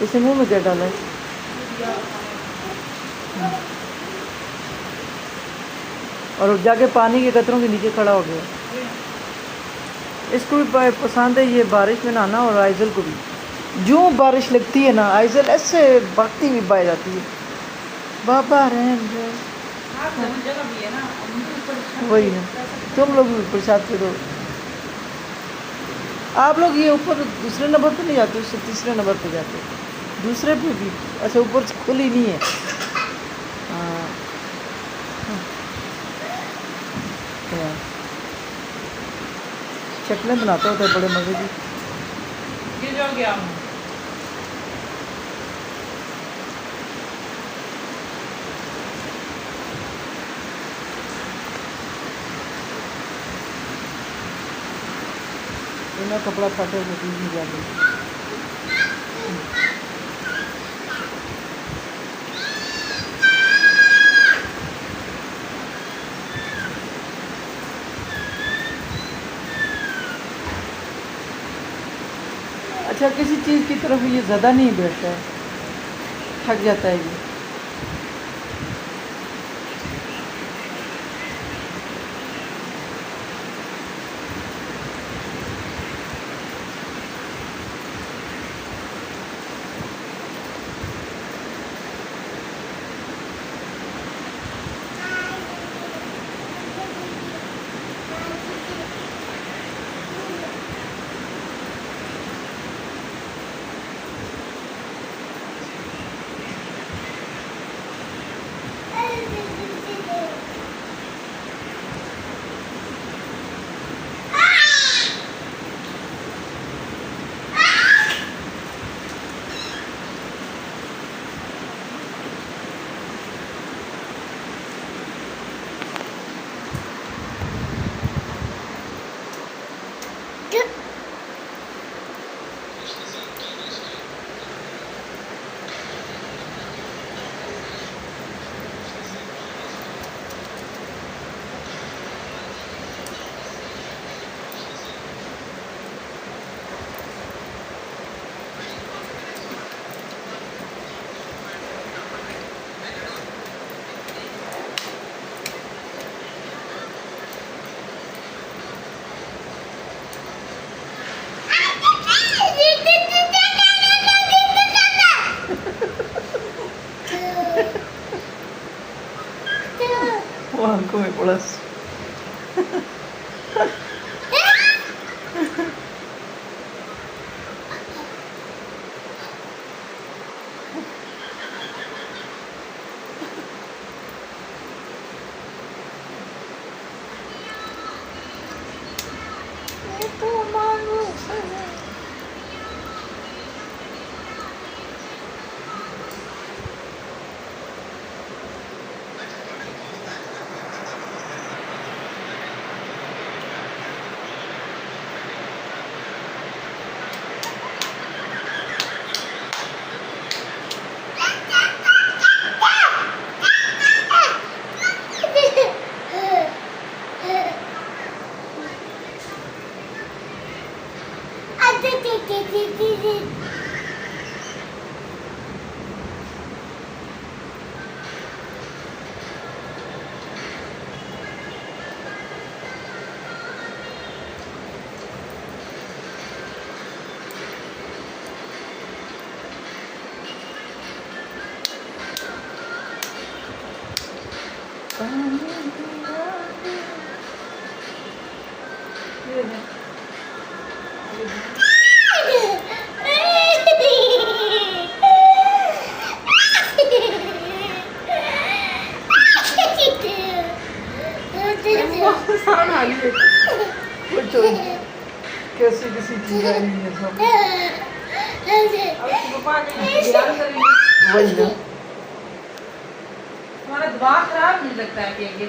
इसे मुंह में क्या डाला है? और जाके पानी के कतरों के नीचे खड़ा हो गया। इसको भी पसंद है ये बारिश में नहाना, और आइजल को भी। जो बारिश लगती है ना, आइजल ऐसे भागती हुई बाहर जाती है। बाबा रहम वही है। तुम लोग भी ऊपर छत पे दो। आप लोग ये ऊपर दूसरे नंबर पे नहीं जाते, उससे तीसरे नंबर पे जाते। दूसरे पे भी अच्छा, ऊपर खुली नहीं है। हाँ शक्लें बनाता होता है बड़े मज़े की। ये जो गया इतना कपड़ा फाटे तो नहीं जाते। अच्छा, किसी चीज़ की तरफ ये ज़्यादा नहीं बैठता है, थक जाता है ये। वो आंखों में पड़ा। कैसी किसी चीज आई है सब। वही ना, तुम्हारा दिमाग खराब नहीं लगता है कि